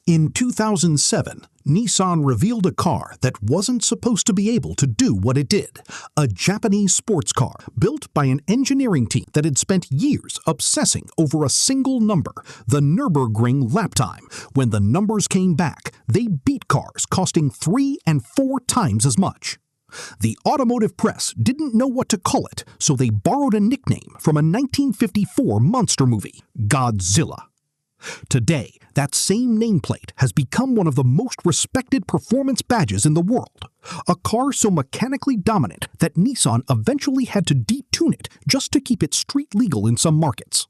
In 2007, Nissan revealed a car that wasn't supposed to be able to do what it did. A Japanese sports car built by an engineering team that had spent years obsessing over a single number, the Nürburgring lap time. When the numbers came back, they beat cars costing 3 and 4 times as much. The automotive press didn't know what to call it, so they borrowed a nickname from a 1954 monster movie, Godzilla. Today, that same nameplate has become one of the most respected performance badges in the world. A car so mechanically dominant that Nissan eventually had to detune it just to keep it street legal in some markets.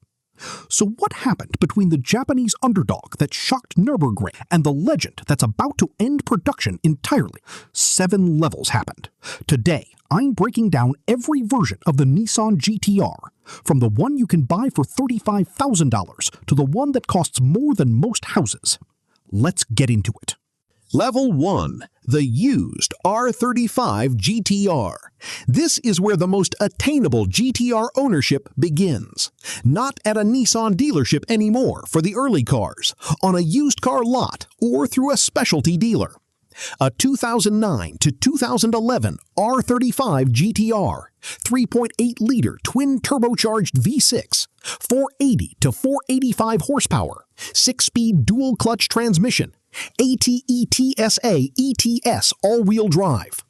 So what happened between the Japanese underdog that shocked Nürburgring and the legend that's about to end production entirely? 7 levels happened. Today, I'm breaking down every version of the Nissan GT-R, from the one you can buy for $35,000 to the one that costs more than most houses. Let's get into it. Level 1. The used R35 GT-R. This is where the most attainable GT-R ownership begins. Not at a Nissan dealership anymore for the early cars, on a used car lot, or through a specialty dealer. A 2009 to 2011 R35 GT-R, 3.8-liter twin-turbocharged V6, 480 to 485 horsepower, 6-speed dual-clutch transmission, ATETSA ETS all-wheel drive.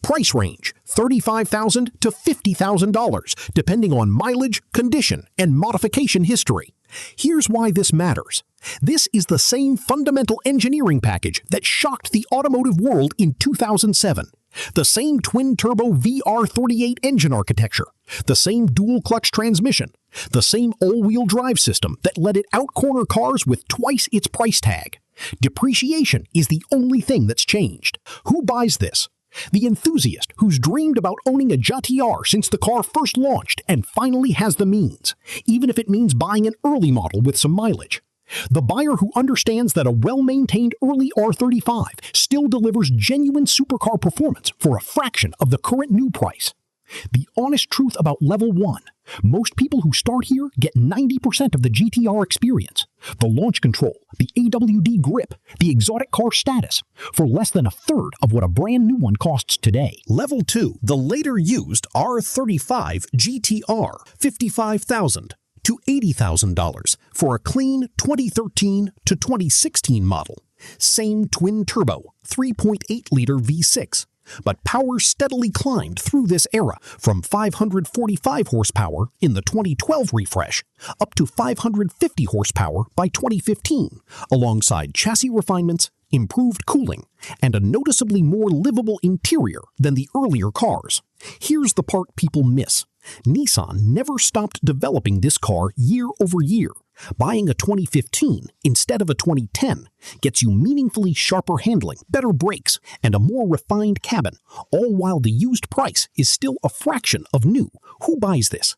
Price range $35,000 to $50,000, depending on mileage, condition, and modification history. Here's why this matters. This is the same fundamental engineering package that shocked the automotive world in 2007. The same twin-turbo VR38 engine architecture, the same dual-clutch transmission, the same all-wheel drive system that let it out-corner cars with twice its price tag. Depreciation is the only thing that's changed. Who buys this? The enthusiast who's dreamed about owning a GT-R since the car first launched and finally has the means, even if it means buying an early model with some mileage. The buyer who understands that a well-maintained early R35 still delivers genuine supercar performance for a fraction of the current new price. The honest truth about Level 1. Most people who start here get 90% of the GT-R experience, the launch control, the AWD grip, the exotic car status, for less than a third of what a brand new one costs today. Level 2. The later used R35 GT-R, $55,000 to $80,000 for a clean 2013 to 2016 model. Same twin-turbo, 3.8-liter V6. But power steadily climbed through this era, from 545 horsepower in the 2012 refresh up to 550 horsepower by 2015, alongside chassis refinements, improved cooling, and a noticeably more livable interior than the earlier cars. Here's the part people miss. Nissan never stopped developing this car year over year. Buying a 2015 instead of a 2010 gets you meaningfully sharper handling, better brakes, and a more refined cabin, all while the used price is still a fraction of new. Who buys this?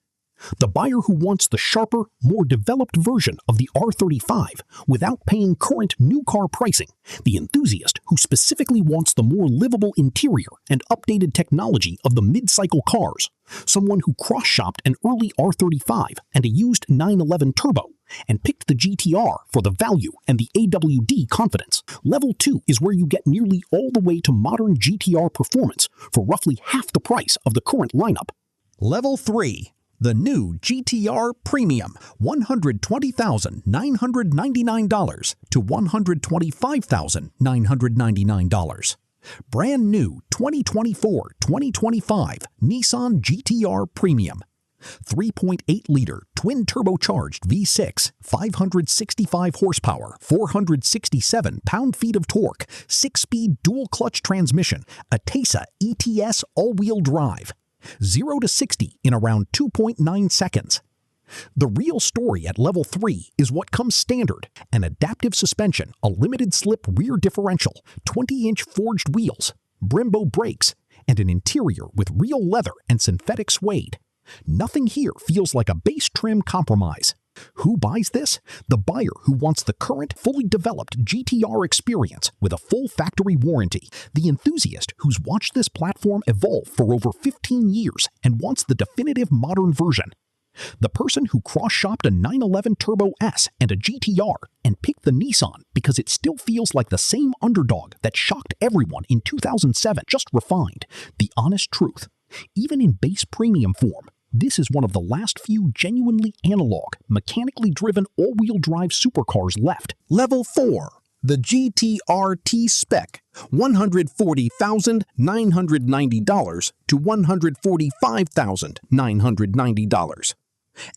The buyer who wants the sharper, more developed version of the R35 without paying current new car pricing. The enthusiast who specifically wants the more livable interior and updated technology of the mid-cycle cars. Someone who cross-shopped an early R35 and a used 911 Turbo and picked the GT-R for the value and the AWD confidence. Level 2 is where you get nearly all the way to modern GT-R performance for roughly half the price of the current lineup. Level 3. The new GT-R Premium, $120,999 to $125,999. Brand new 2024-2025 Nissan GT-R Premium. 3.8-liter twin-turbocharged V6, 565 horsepower, 467 pound-feet of torque, 6-speed dual-clutch transmission, a TESA ETS all-wheel drive. 0 to 60 in around 2.9 seconds. The real story at Level 3 is what comes standard: an adaptive suspension, a limited-slip rear differential, 20-inch forged wheels, Brembo brakes, and an interior with real leather and synthetic suede. Nothing here feels like a base trim compromise. Who buys this? The buyer who wants the current, fully developed GT-R experience with a full factory warranty. The enthusiast who's watched this platform evolve for over 15 years and wants the definitive modern version. The person who cross-shopped a 911 Turbo S and a GT-R and picked the Nissan because it still feels like the same underdog that shocked everyone in 2007, just refined. The honest truth. Even in base premium form, this is one of the last few genuinely analog, mechanically driven all-wheel drive supercars left. Level 4. The GT-R T-Spec, $140,990 to $145,990.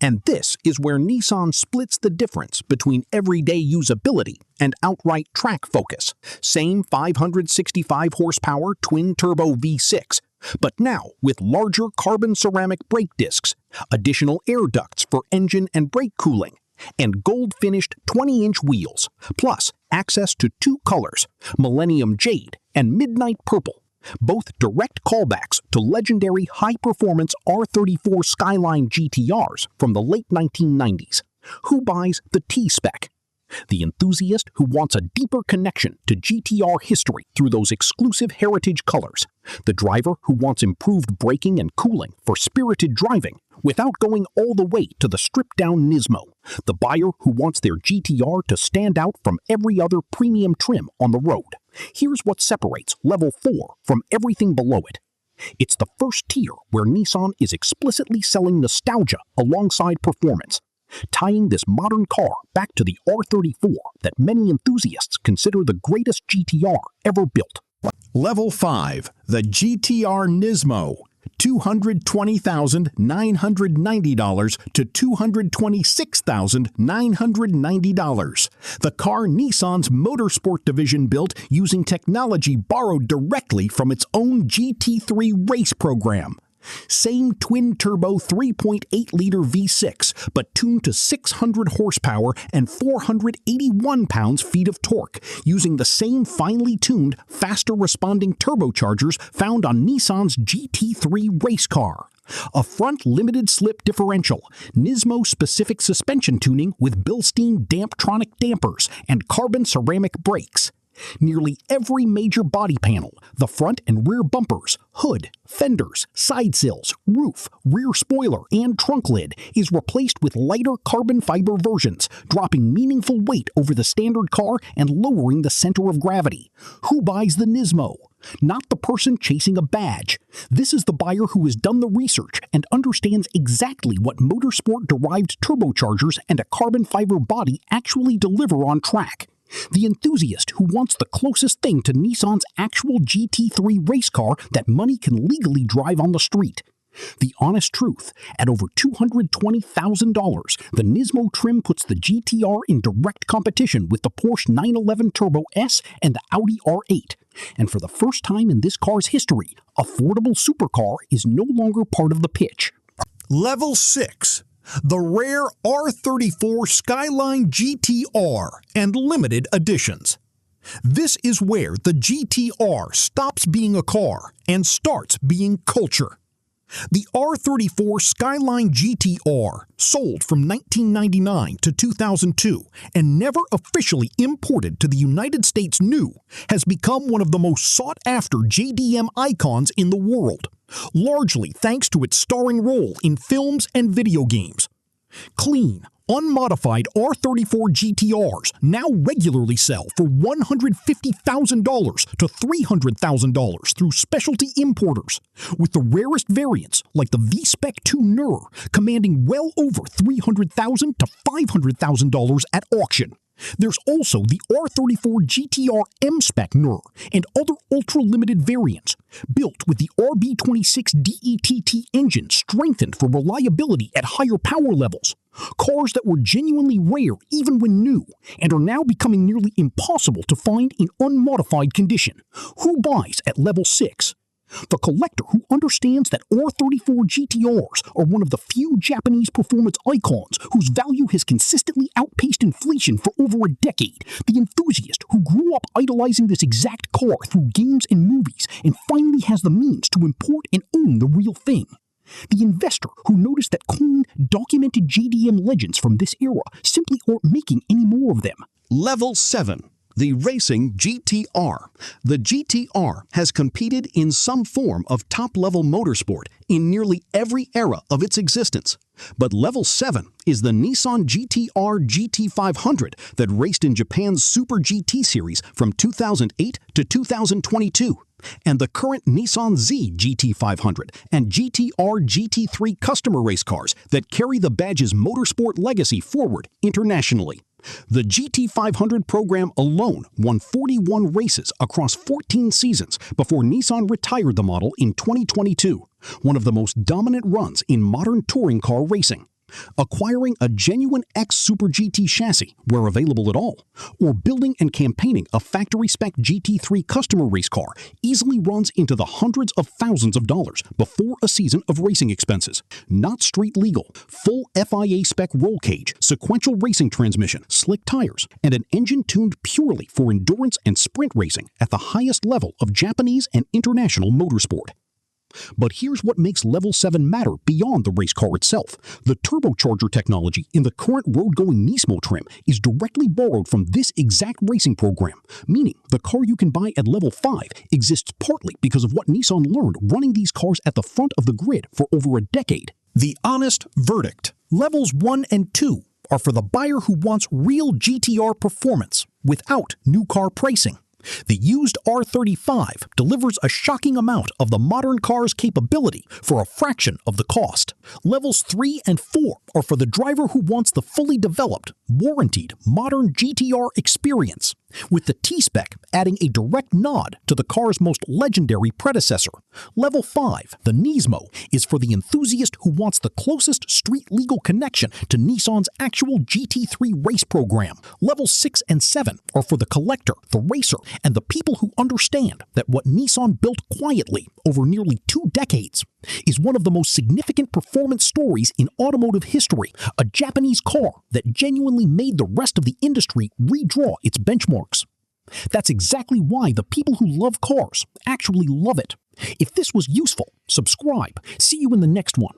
And this is where Nissan splits the difference between everyday usability and outright track focus. Same 565 horsepower twin-turbo V6, but now with larger carbon ceramic brake discs, additional air ducts for engine and brake cooling, and gold-finished 20-inch wheels, plus access to 2 colors, Millennium Jade and Midnight Purple, both direct callbacks to legendary high-performance R34 Skyline GT-Rs from the late 1990s. Who buys the T-Spec? The enthusiast who wants a deeper connection to GT-R history through those exclusive heritage colors. The driver who wants improved braking and cooling for spirited driving without going all the way to the stripped-down NISMO. The buyer who wants their GT-R to stand out from every other premium trim on the road. Here's what separates Level 4 from everything below it. It's the first tier where Nissan is explicitly selling nostalgia alongside performance, tying this modern car back to the R34 that many enthusiasts consider the greatest GT-R ever built. Level 5. The GT-R NISMO, $220,990 to $226,990. The car Nissan's motorsport division built using technology borrowed directly from its own GT3 race program. Same twin-turbo 3.8-liter V6, but tuned to 600 horsepower and 481 pounds-feet of torque, using the same finely tuned, faster-responding turbochargers found on Nissan's GT3 race car. A front limited-slip differential, NISMO-specific suspension tuning with Bilstein Damptronic dampers, and carbon ceramic brakes. Nearly every major body panel, the front and rear bumpers, hood, fenders, side sills, roof, rear spoiler, and trunk lid is replaced with lighter carbon fiber versions, dropping meaningful weight over the standard car and lowering the center of gravity. Who buys the NISMO? Not the person chasing a badge. This is the buyer who has done the research and understands exactly what motorsport-derived turbochargers and a carbon fiber body actually deliver on track. The enthusiast who wants the closest thing to Nissan's actual GT3 race car that money can legally drive on the street. The honest truth, at over $220,000, the NISMO trim puts the GT-R in direct competition with the Porsche 911 Turbo S and the Audi R8. And for the first time in this car's history, affordable supercar is no longer part of the pitch. Level 6. The rare R34 Skyline GT-R and limited editions. This is where the GT-R stops being a car and starts being culture. The R34 Skyline GT-R, sold from 1999 to 2002 and never officially imported to the United States new, has become one of the most sought-after JDM icons in the world, largely thanks to its starring role in films and video games. Clean, unmodified R34 GT-Rs now regularly sell for $150,000 to $300,000 through specialty importers, with the rarest variants like the V-Spec 2 NER commanding well over $300,000 to $500,000 at auction. There's also the R34 GT-R M-Spec NER and other ultra-limited variants, built with the RB26 DETT engine strengthened for reliability at higher power levels. Cars that were genuinely rare even when new, and are now becoming nearly impossible to find in unmodified condition. Who buys at Level 6? The collector who understands that R34 GT-Rs are one of the few Japanese performance icons whose value has consistently outpaced inflation for over a decade. The enthusiast who grew up idolizing this exact car through games and movies and finally has the means to import and own the real thing. The investor who noticed that clean, documented JDM legends from this era simply aren't making any more of them. Level 7. The racing GT-R. The GT-R has competed in some form of top-level motorsport in nearly every era of its existence. But Level 7 is the Nissan GT-R GT500 that raced in Japan's Super GT series from 2008 to 2022, and the current Nissan Z GT500 and GT-R GT3 customer race cars that carry the badge's motorsport legacy forward internationally. The GT500 program alone won 41 races across 14 seasons before Nissan retired the model in 2022, one of the most dominant runs in modern touring car racing. Acquiring a genuine X Super GT chassis where available at all, or building and campaigning a factory-spec GT3 customer race car easily runs into the hundreds of thousands of dollars before a season of racing expenses. Not street legal, full FIA spec roll cage, sequential racing transmission, slick tires, and an engine tuned purely for endurance and sprint racing at the highest level of Japanese and international motorsport. But here's what makes Level 7 matter beyond the race car itself. The turbocharger technology in the current road-going NISMO trim is directly borrowed from this exact racing program, meaning the car you can buy at Level 5 exists partly because of what Nissan learned running these cars at the front of the grid for over a decade. The honest verdict. Levels 1 and 2 are for the buyer who wants real GT-R performance without new car pricing. The used R35 delivers a shocking amount of the modern car's capability for a fraction of the cost. Levels 3 and 4 are for the driver who wants the fully developed, warrantied, modern GT-R experience, with the T-Spec adding a direct nod to the car's most legendary predecessor. Level 5, the NISMO, is for the enthusiast who wants the closest street-legal connection to Nissan's actual GT3 race program. Levels 6 and 7 are for the collector, the racer, and the people who understand that what Nissan built quietly over nearly 2 decades is one of the most significant performance stories in automotive history, a Japanese car that genuinely made the rest of the industry redraw its benchmarks. That's exactly why the people who love cars actually love it. If this was useful, subscribe. See you in the next one.